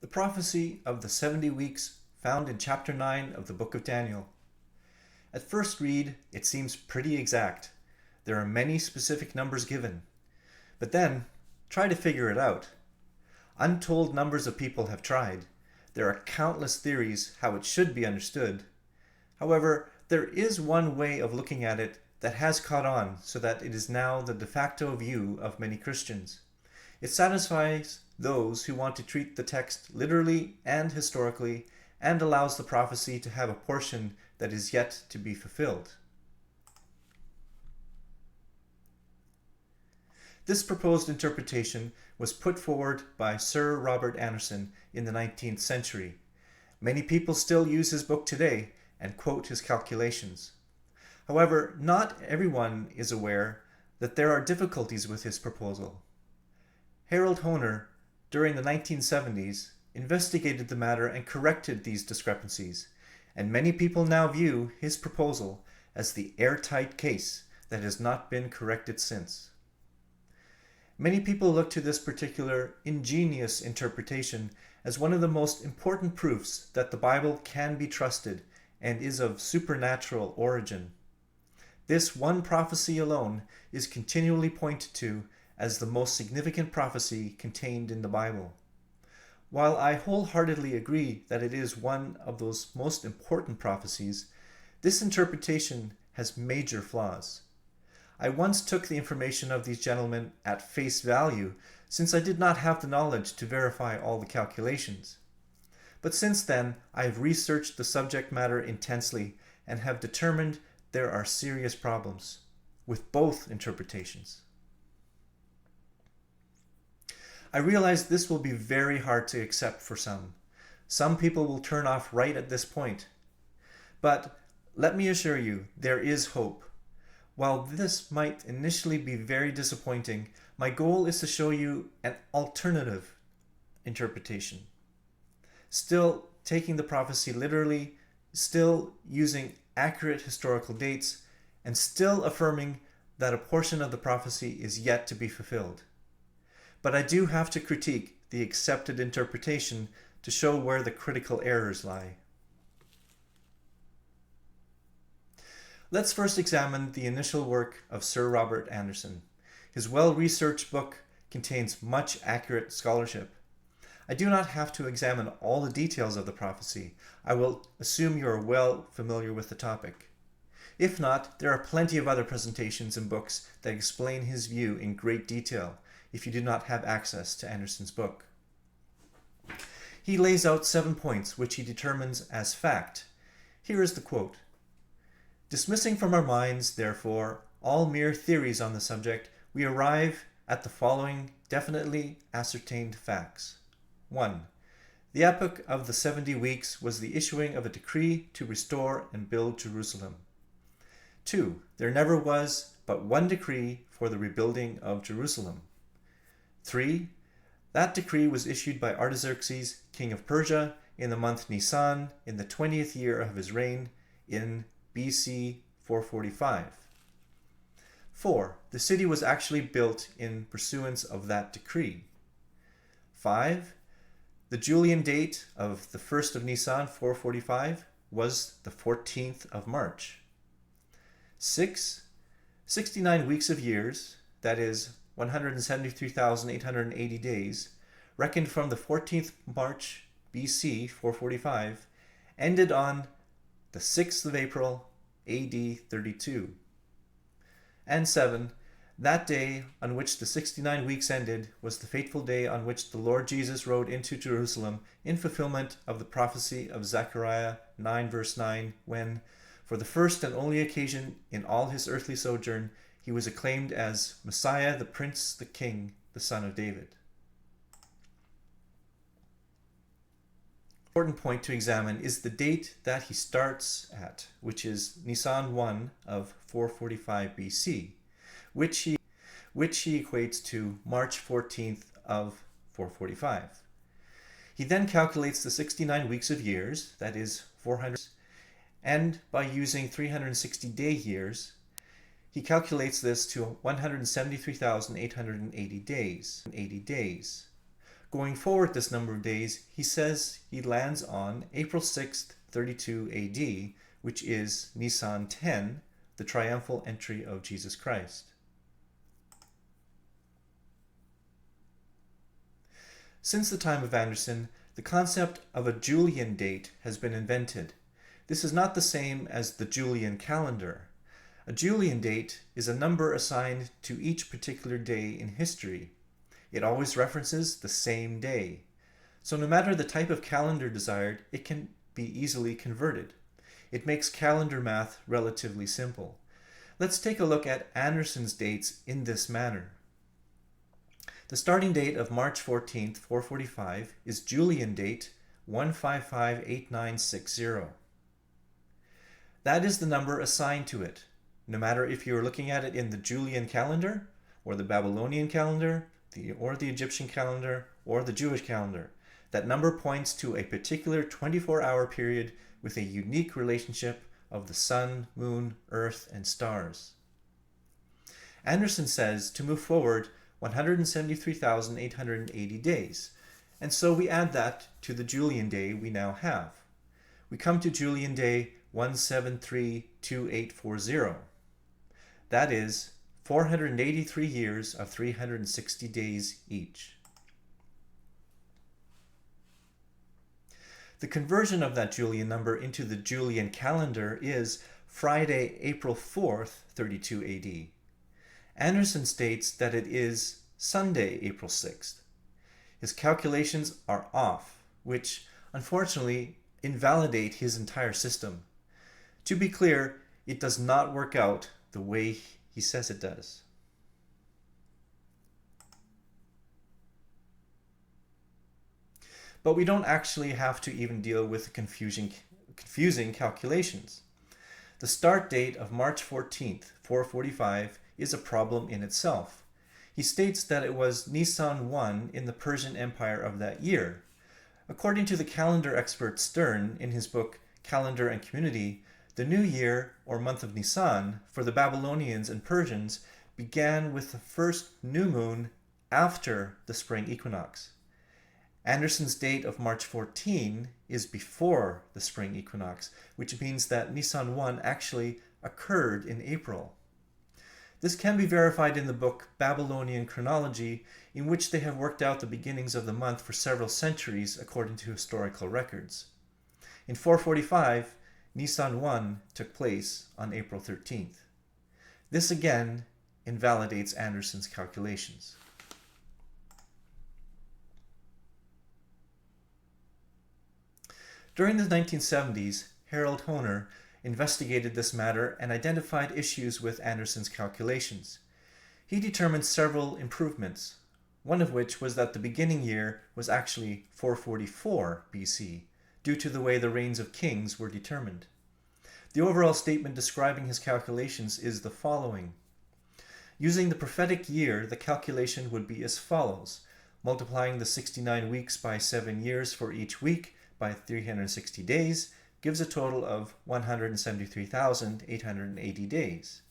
The prophecy of the 70 weeks found in chapter 9 of the book of Daniel. At first read, it seems pretty exact. There are many specific numbers given. But then, try to figure it out. Untold numbers of people have tried. There are countless theories how it should be understood. However, there is one way of looking at it that has caught on so that it is now the de facto view of many Christians. It satisfies those who want to treat the text literally and historically, and allows the prophecy to have a portion that is yet to be fulfilled. This proposed interpretation was put forward by Sir Robert Anderson in the 19th century. Many people still use his book today and quote his calculations. However, not everyone is aware that there are difficulties with his proposal. Harold Hoehner, during the 1970s, investigated the matter and corrected these discrepancies, and many people now view his proposal as the airtight case that has not been corrected since. Many people look to this particular ingenious interpretation as one of the most important proofs that the Bible can be trusted and is of supernatural origin. This one prophecy alone is continually pointed to as the most significant prophecy contained in the Bible. While I wholeheartedly agree that it is one of those most important prophecies, this interpretation has major flaws. I once took the information of these gentlemen at face value, since I did not have the knowledge to verify all the calculations. But since then, I have researched the subject matter intensely and have determined there are serious problems with both interpretations. I realize this will be very hard to accept for some. Some people will turn off right at this point. But let me assure you, there is hope. While this might initially be very disappointing, my goal is to show you an alternative interpretation. Still taking the prophecy literally, still using accurate historical dates, and still affirming that a portion of the prophecy is yet to be fulfilled. But I do have to critique the accepted interpretation to show where the critical errors lie. Let's first examine the initial work of Sir Robert Anderson. His well-researched book contains much accurate scholarship. I do not have to examine all the details of the prophecy. I will assume you are well familiar with the topic. If not, there are plenty of other presentations and books that explain his view in great detail if you do not have access to Anderson's book. He lays out 7 points which he determines as fact. Here is the quote. Dismissing from our minds, therefore, all mere theories on the subject, we arrive at the following definitely ascertained facts. 1. The epoch of the 70 weeks was the issuing of a decree to restore and build Jerusalem. 2. There never was but one decree for the rebuilding of Jerusalem. 3. That decree was issued by Artaxerxes, king of Persia, in the month Nisan, in the 20th year of his reign, in BC 445. 4. The city was actually built in pursuance of that decree. 5. The Julian date of the 1st of Nisan 445 was the 14th of March. 6. 69 weeks of years, that is 173,880 days, reckoned from the 14th March BC 445, ended on the 6th of April AD 32. And 7. That day on which the 69 weeks ended was the fateful day on which the Lord Jesus rode into Jerusalem in fulfillment of the prophecy of Zechariah 9 verse 9, when, for the first and only occasion in all his earthly sojourn, he was acclaimed as Messiah, the Prince, the King, the Son of David. Important point to examine is the date that he starts at, which is Nisan 1 of 445 BC, which he equates to March 14th of 445. He then calculates the 69 weeks of years, that is 400, and by using 360-day years, he calculates this to 173,880 days. Going forward this number of days, he says he lands on April 6th, 32 AD, which is Nisan 10, the triumphal entry of Jesus Christ. Since the time of Anderson, the concept of a Julian date has been invented. This is not the same as the Julian calendar. A Julian date is a number assigned to each particular day in history. It always references the same day. So no matter the type of calendar desired, it can be easily converted. It makes calendar math relatively simple. Let's take a look at Anderson's dates in this manner. The starting date of March 14th, 445 is Julian date 1558960. That is the number assigned to it, no matter if you are looking at it in the Julian calendar, or the Babylonian calendar, or the Egyptian calendar, or the Jewish calendar. That number points to a particular 24-hour period with a unique relationship of the sun, moon, earth, and stars. Anderson says to move forward 173,880 days, and so we add that to the Julian day we now have. We come to Julian day 1732840. That is 483 years of 360 days each. The conversion of that Julian number into the Julian calendar is Friday, April 4th, 32 AD. Anderson states that it is Sunday, April 6th. His calculations are off, which unfortunately invalidate his entire system. To be clear, it does not work out the way he says it does. But we don't actually have to even deal with confusing calculations. The start date of March 14th, 445 is a problem in itself. He states that it was Nisan 1 in the Persian Empire of that year. According to the calendar expert Stern in his book Calendar and Community, the new year, or month of Nisan, for the Babylonians and Persians began with the first new moon after the spring equinox. Anderson's date of March 14 is before the spring equinox, which means that Nisan 1 actually occurred in April. This can be verified in the book Babylonian Chronology, in which they have worked out the beginnings of the month for several centuries according to historical records. In 445, Nisan 1 took place on April 13th. This again invalidates Anderson's calculations. During the 1970s, Harold Hoehner investigated this matter and identified issues with Anderson's calculations. He determined several improvements, one of which was that the beginning year was actually 444 BC, due to the way the reigns of kings were determined. The overall statement describing his calculations is the following. Using the prophetic year, the calculation would be as follows, multiplying the 69 weeks by 7 years for each week by 360 days, gives a total of 173,880 days.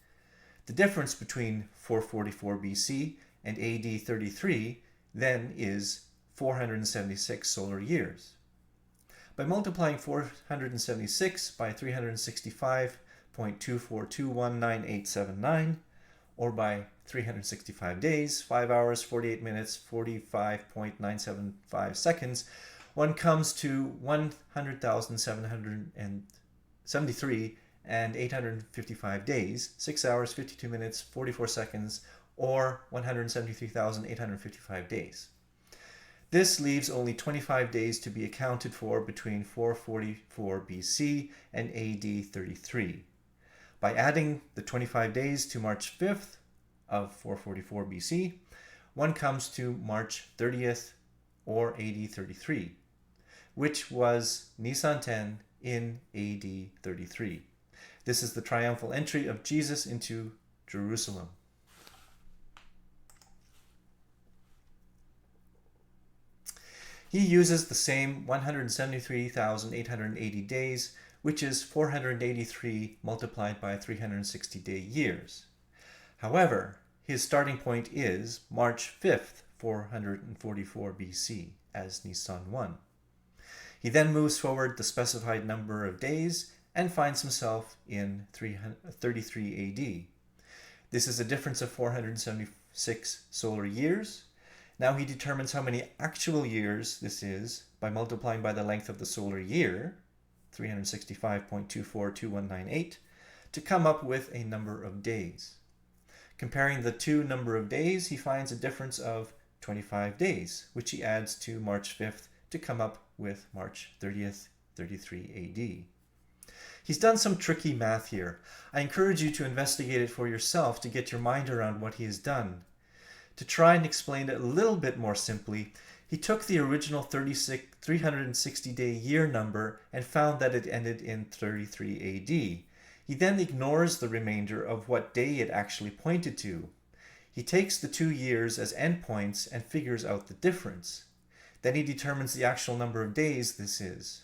The difference between 444 BC and AD 33 then is 476 solar years. By multiplying 476 by 365.24219.879, or by 365 days, 5 hours, 48 minutes, 45.975 seconds, one comes to 100,773 and 855 days, 6 hours, 52 minutes, 44 seconds, or 173,855 days. This leaves only 25 days to be accounted for between 444 BC and AD 33. By adding the 25 days to March 5th of 444 BC, one comes to March 30th or AD 33, which was Nisan 10 in AD 33. This is the triumphal entry of Jesus into Jerusalem. He uses the same 173,880 days, which is 483 multiplied by 360-day years. However, his starting point is March 5th, 444 BC as Nisan 1. He then moves forward the specified number of days and finds himself in 33 AD. This is a difference of 476 solar years. Now he determines how many actual years this is by multiplying by the length of the solar year, 365.242198, to come up with a number of days. Comparing the two number of days, he finds a difference of 25 days, which he adds to March 5th to come up with March 30th, 33 AD. He's done some tricky math here. I encourage you to investigate it for yourself to get your mind around what he has done. To try and explain it a little bit more simply, he took the original 360-day year number and found that it ended in 33 AD. He then ignores the remainder of what day it actually pointed to. He takes the 2 years as endpoints and figures out the difference. Then he determines the actual number of days this is.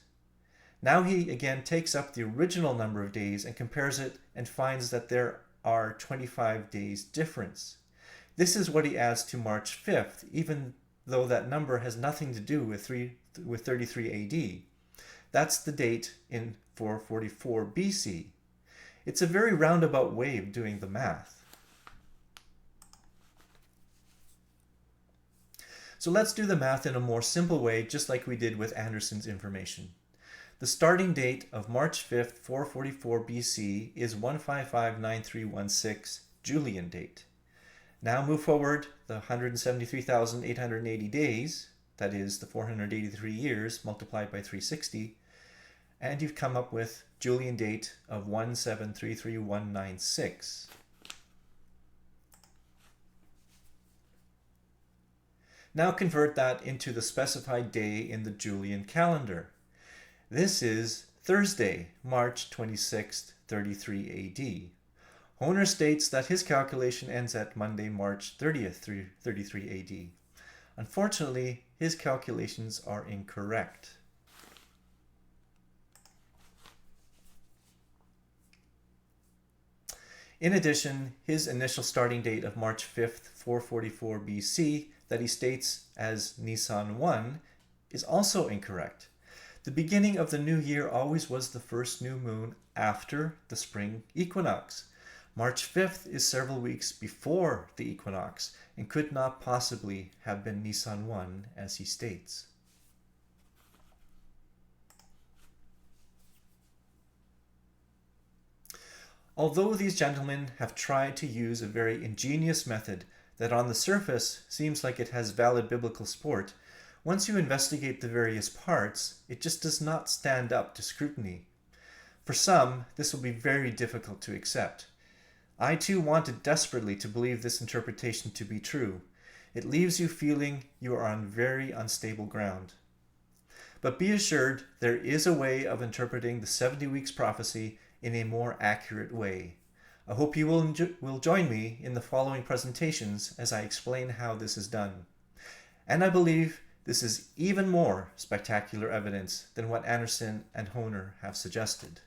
Now he again takes up the original number of days and compares it and finds that there are 25 days difference. This is what he adds to March 5th, even though that number has nothing to do with 33 AD. That's the date in 444 BC. It's a very roundabout way of doing the math. So let's do the math in a more simple way, just like we did with Anderson's information. The starting date of March 5th, 444 BC is 1559316 Julian date. Now move forward the 173,880 days, that is the 483 years multiplied by 360, and you've come up with Julian date of 1733196. Now convert that into the specified day in the Julian calendar. This is Thursday, March 26th, 33 AD. Hoehner states that his calculation ends at Monday, March 30th, 33 AD. Unfortunately, his calculations are incorrect. In addition, his initial starting date of March 5th, 444 BC, that he states as Nisan 1, is also incorrect. The beginning of the new year always was the first new moon after the spring equinox. March 5th is several weeks before the equinox and could not possibly have been Nisan 1 as he states. Although these gentlemen have tried to use a very ingenious method that on the surface seems like it has valid biblical support, once you investigate the various parts, it just does not stand up to scrutiny. For some, this will be very difficult to accept. I too wanted desperately to believe this interpretation to be true. It leaves you feeling you are on very unstable ground. But be assured, there is a way of interpreting the 70 weeks prophecy in a more accurate way. I hope you will join me in the following presentations as I explain how this is done. And I believe this is even more spectacular evidence than what Anderson and Hoehner have suggested.